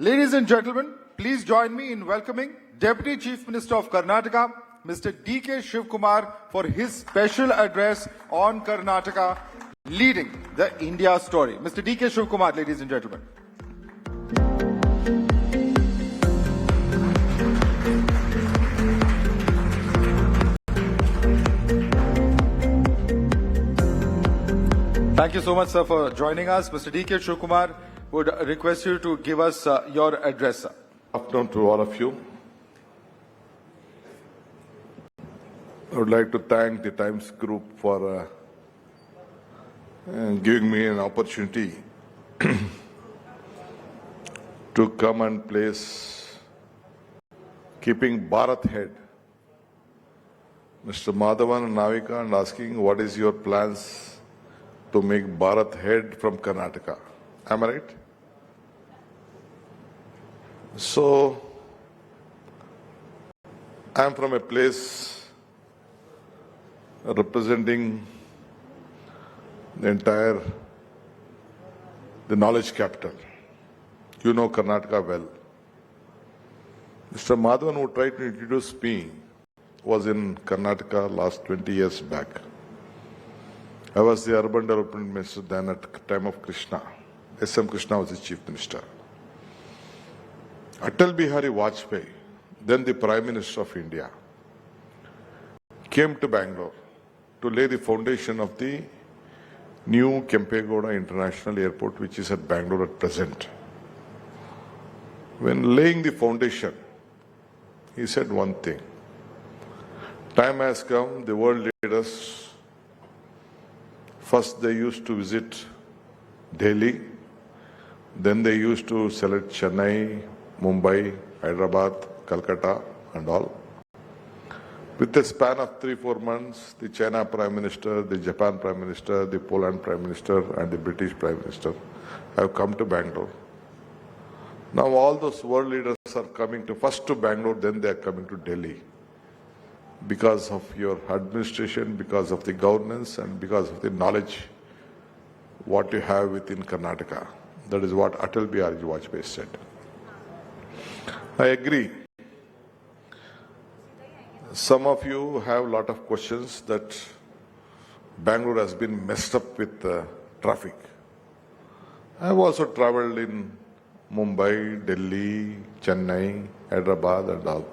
Ladies and gentlemen, please join me in welcoming Deputy Chief Minister of Karnataka, Mr. D.K. Shivkumar, for his special address on Karnataka, leading the India story. Mr. D.K. Shivkumar, ladies and gentlemen. Thank you so much, sir, for joining us. Mr. D.K. Shivkumar would request you to give us your address, sir. Good afternoon to all of you. I would like to thank the Times Group for giving me an opportunity to come and place Keeping Bharat Head, Mr. Madhavan Navika, and asking what is your plans to make Bharat Head from Karnataka. Am I right? So, I am from a place representing the knowledge capital. You know Karnataka well. Mr. Madhavan, who tried to introduce me, was in Karnataka last 20 years back. I was the urban development minister then at the time of Krishna. S.M. Krishna was the chief minister. Atal Bihari Vajpayee, then the Prime Minister of India, came to Bangalore to lay the foundation of the new Kempegowda International Airport, which is at Bangalore at present. When laying the foundation, he said one thing: time has come, the world leaders, first they used to visit Delhi, then they used to select Chennai, Mumbai, Hyderabad, Calcutta and all. With a span of 3-4 months, the China Prime Minister, the Japan Prime Minister, the Poland Prime Minister and the British Prime Minister have come to Bangalore. Now all those world leaders are coming first to Bangalore, then they are coming to Delhi. Because of your administration, because of the governance and because of the knowledge what you have within Karnataka. That is what Atal Bihari Vajpayee said. I agree. Some of you have a lot of questions that Bangalore has been messed up with traffic. I have also traveled in Mumbai, Delhi, Chennai, Hyderabad and all.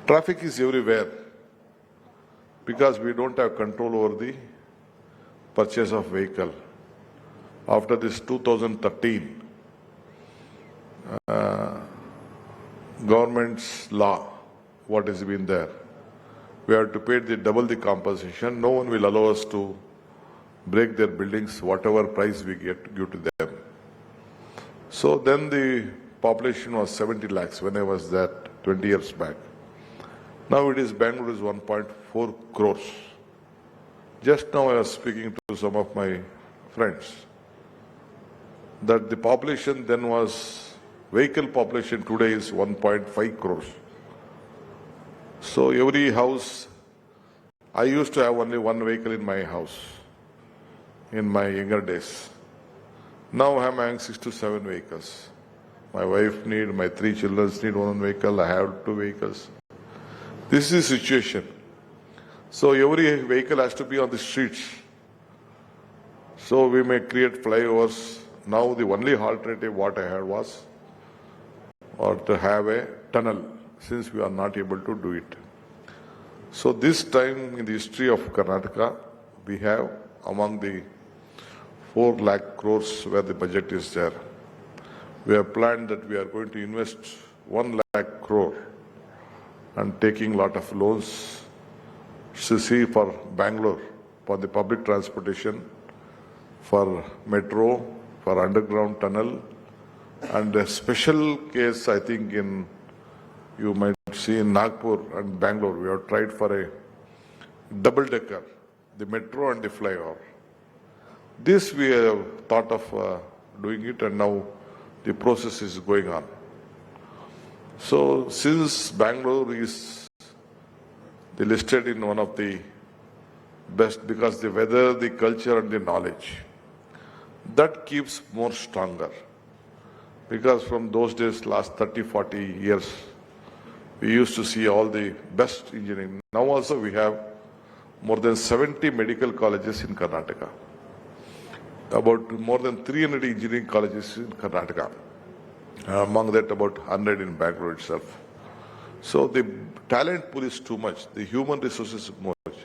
Traffic is everywhere because we don't have control over the purchase of vehicle. After this 2013 government's law, what has been there, we have to pay double the compensation. No one will allow us to break their buildings, whatever price we give to them. So then the population was 70 lakhs when I was there 20 years back. Now it is Bangalore is 1.4 crores. Just now I was speaking to some of my friends that the population then was, vehicle population today is 1.5 crores. So every house, I used to have only one vehicle in my house in my younger days. Now I am having 6 to 7 vehicles. My wife needs, my 3 children need one vehicle, I have 2 vehicles. This is the situation. So every vehicle has to be on the streets. So we may create flyovers. Now the only alternative what I had was or to have a tunnel, since we are not able to do it. So this time in the history of Karnataka, we have among the 4 lakh crores where the budget is there. We have planned that we are going to invest 1 lakh crore and taking a lot of loans for Bangalore, for the public transportation, for metro, for underground tunnel, and a special case I think you might see in Nagpur and Bangalore, we have tried for a double-decker, the metro and the flyover. This we have thought of doing it, and now the process is going on. So since Bangalore is listed in one of the best, because the weather, the culture and the knowledge, that keeps more stronger. because from those days, last 30, 40 years, we used to see all the best engineering. Now also we have more than 70 medical colleges in Karnataka, about more than 300 engineering colleges in Karnataka, among that about 100 in Bangalore itself. So the talent pool is too much, the human resources is much.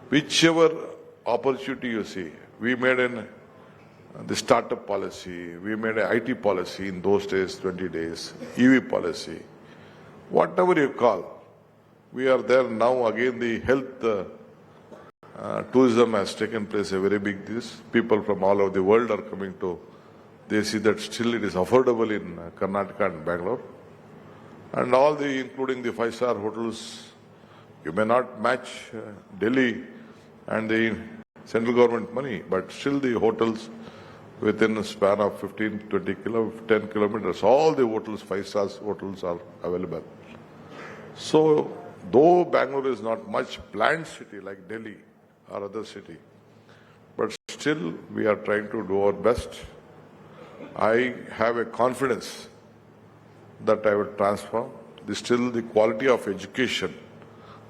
Whichever opportunity you see, we made the startup policy, we made an IT policy in those days, 20 days, EV policy, whatever you call. We are there now. Again, the health tourism has taken place, a very big this. People from all over the world are coming to, they see that still it is affordable in Karnataka and Bangalore. And all the, including the five-star hotels, you may not match Delhi and the central government money, but still the hotels within a span of 15, 20 10 kilometers, all the hotels, five-star hotels are available. So, though Bangalore is not much planned city like Delhi or other city, but still we are trying to do our best. I have a confidence that I will transform. Still the quality of education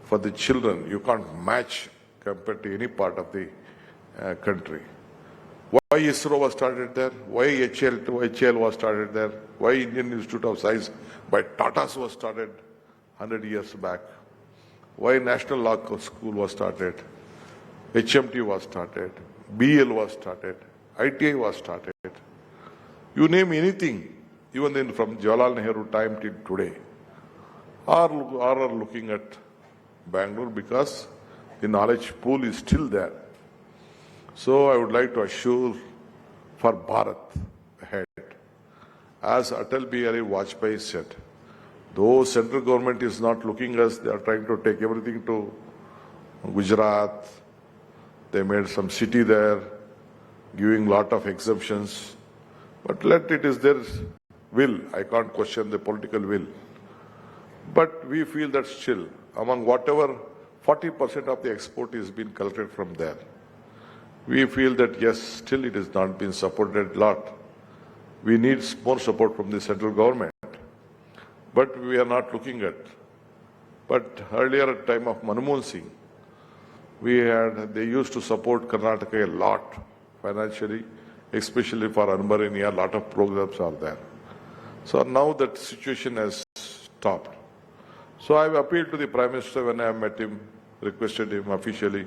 for the children, you can't match compared to any part of the country. Why ISRO was started there? Why HAL was started there? Why Indian Institute of Science by Tatas was started 100 years back? Why National Law School was started? HMT was started. BL was started. ITI was started. You name anything, even then from Jawaharlal Nehru time till today, are looking at Bangalore because the knowledge pool is still there. So I would like to assure for Bharat ahead, as Atal Bihari Vajpayee said, though central government is not looking us, they are trying to take everything to Gujarat. They made some city there, giving lot of exemptions. But let it is their will. I can't question the political will. But we feel that still, among whatever 40% of the export is being collected from there, we feel that yes, still it has not been supported a lot. We need more support from the central government. But we are not looking at. But earlier at time of Manmohan Singh, they used to support Karnataka a lot financially, especially for Anbarania, a lot of programs are there. So now that situation has stopped. So I have appealed to the Prime Minister when I met him, requested him officially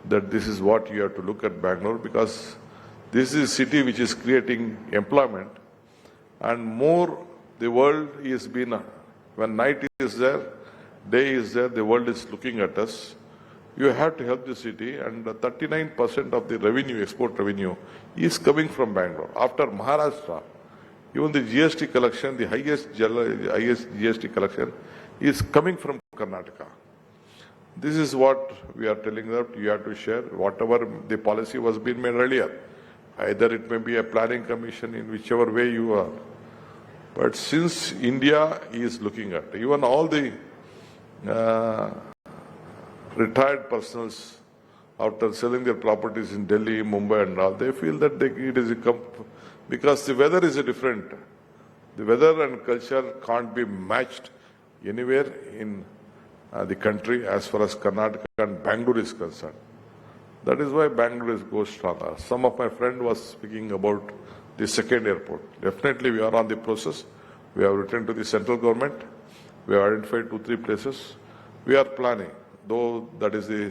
that this is what you have to look at Bangalore, because this is a city which is creating employment, and more the world is been, when night is there, day is there, the world is looking at us. You have to help the city, and 39% of the revenue, export revenue, is coming from Bangalore. After Maharashtra, even the GST collection, the highest GST collection is coming from Karnataka. This is what we are telling them. You have to share whatever the policy was being made earlier. Either it may be a planning commission in whichever way you are. But since India is looking at, even all the retired persons, after selling their properties in Delhi, Mumbai and all, they feel that it is because the weather is different. The weather and culture can't be matched anywhere in the country as far as Karnataka and Bangalore is concerned. That is why Bangalore goes stronger. Some of my friend was speaking about the second airport. Definitely we are on the process. We have written to the central government. We have identified 2-3 places. We are planning, though that is the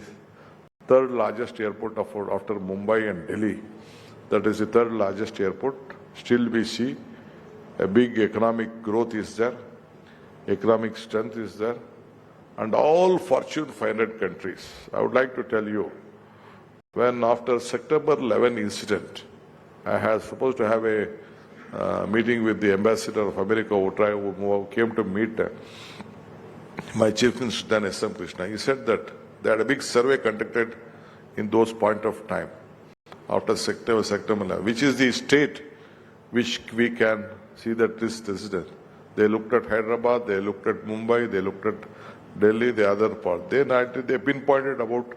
third largest airport after Mumbai and Delhi. That is the third largest airport. Still we see a big economic growth is there. Economic strength is there. And all Fortune 500 countries. I would like to tell you, when after September 11 incident, I was supposed to have a meeting with the ambassador of America who came to meet my chief minister then S.M. Krishna. He said that they had a big survey conducted in those point of time after September 11, which is the state which we can see that this incident. They looked at Hyderabad, they looked at Mumbai, they looked at Delhi, the other part. They pinpointed about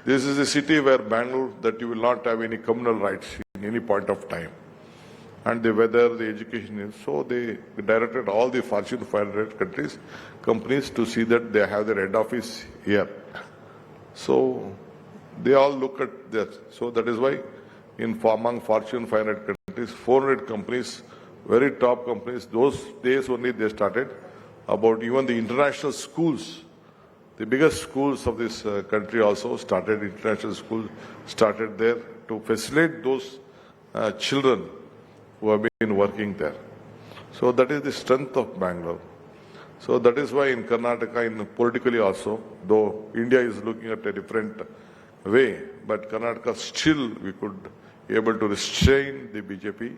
this is a city where Bangalore that you will not have any communal rights in any point of time. and the weather, the education is. So they directed all the Fortune 500 companies to see that they have their head office here. So they all look at that. So that is why among Fortune 500 countries, 400 companies, very top companies, those days only they started about even the international schools. The biggest schools of this country also started, international schools started there to facilitate those children who have been working there. So that is the strength of Bangalore. So that is why in Karnataka, in politically also, though India is looking at a different way, but Karnataka still we could be able to restrain the BJP.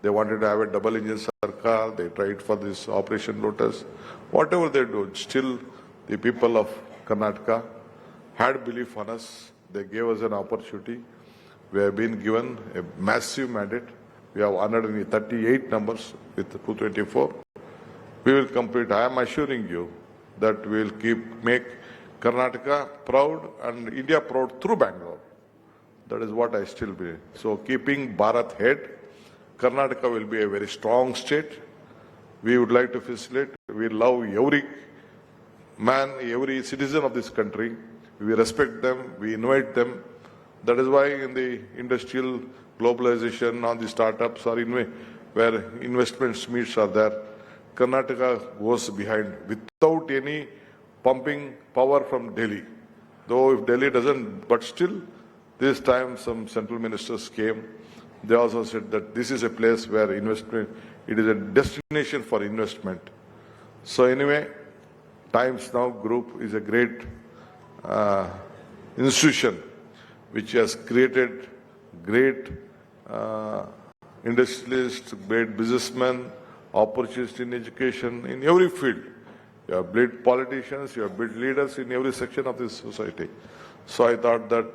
They wanted to have a double engine sarkar. They tried for this Operation Lotus. Whatever they do, still the people of Karnataka had belief on us. They gave us an opportunity. We have been given a massive mandate. We have 138 numbers with 224. We will complete. I am assuring you that we will make Karnataka proud and India proud through Bangalore. That is what I still believe. So keeping Bharat head, Karnataka will be a very strong state. We would like to facilitate. We love every man, every citizen of this country. We respect them. We invite them. That is why in the industrial globalization, on the startups, or where investment meets are there, Karnataka goes behind without any pumping power from Delhi. Though if Delhi doesn't, but still, this time some central ministers came. They also said that this is a place where investment, it is a destination for investment. So anyway, Times Now Group is a great institution which has created great industrialists, great businessmen, opportunities in education, in every field. You have built politicians, you have built leaders in every section of this society. So I thought that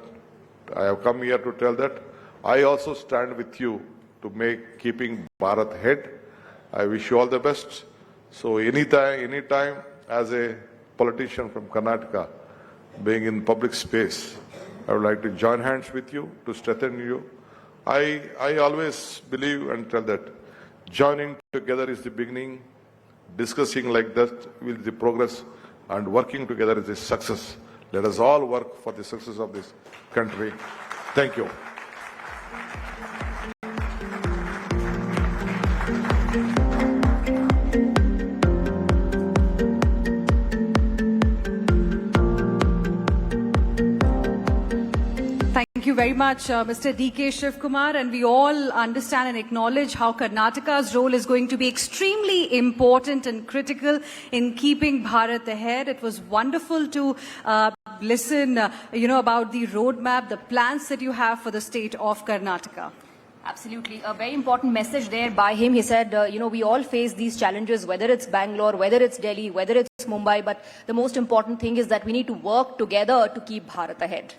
I have come here to tell that I also stand with you to make keeping Bharat head. I wish you all the best. So anytime as a politician from Karnataka, being in public space, I would like to join hands with you to strengthen you. I always believe and tell that joining together is the beginning, discussing like that will be the progress, and working together is the success. Let us all work for the success of this country. Thank you. Thank you very much, Mr. D.K. Shivkumar, and we all understand and acknowledge how Karnataka's role is going to be extremely important and critical in keeping Bharat ahead. It was wonderful to listen, about the roadmap, the plans that you have for the state of Karnataka. Absolutely. A very important message there by him. He said, we all face these challenges, whether it's Bangalore, whether it's Delhi, whether it's Mumbai, but the most important thing is that we need to work together to keep Bharat ahead.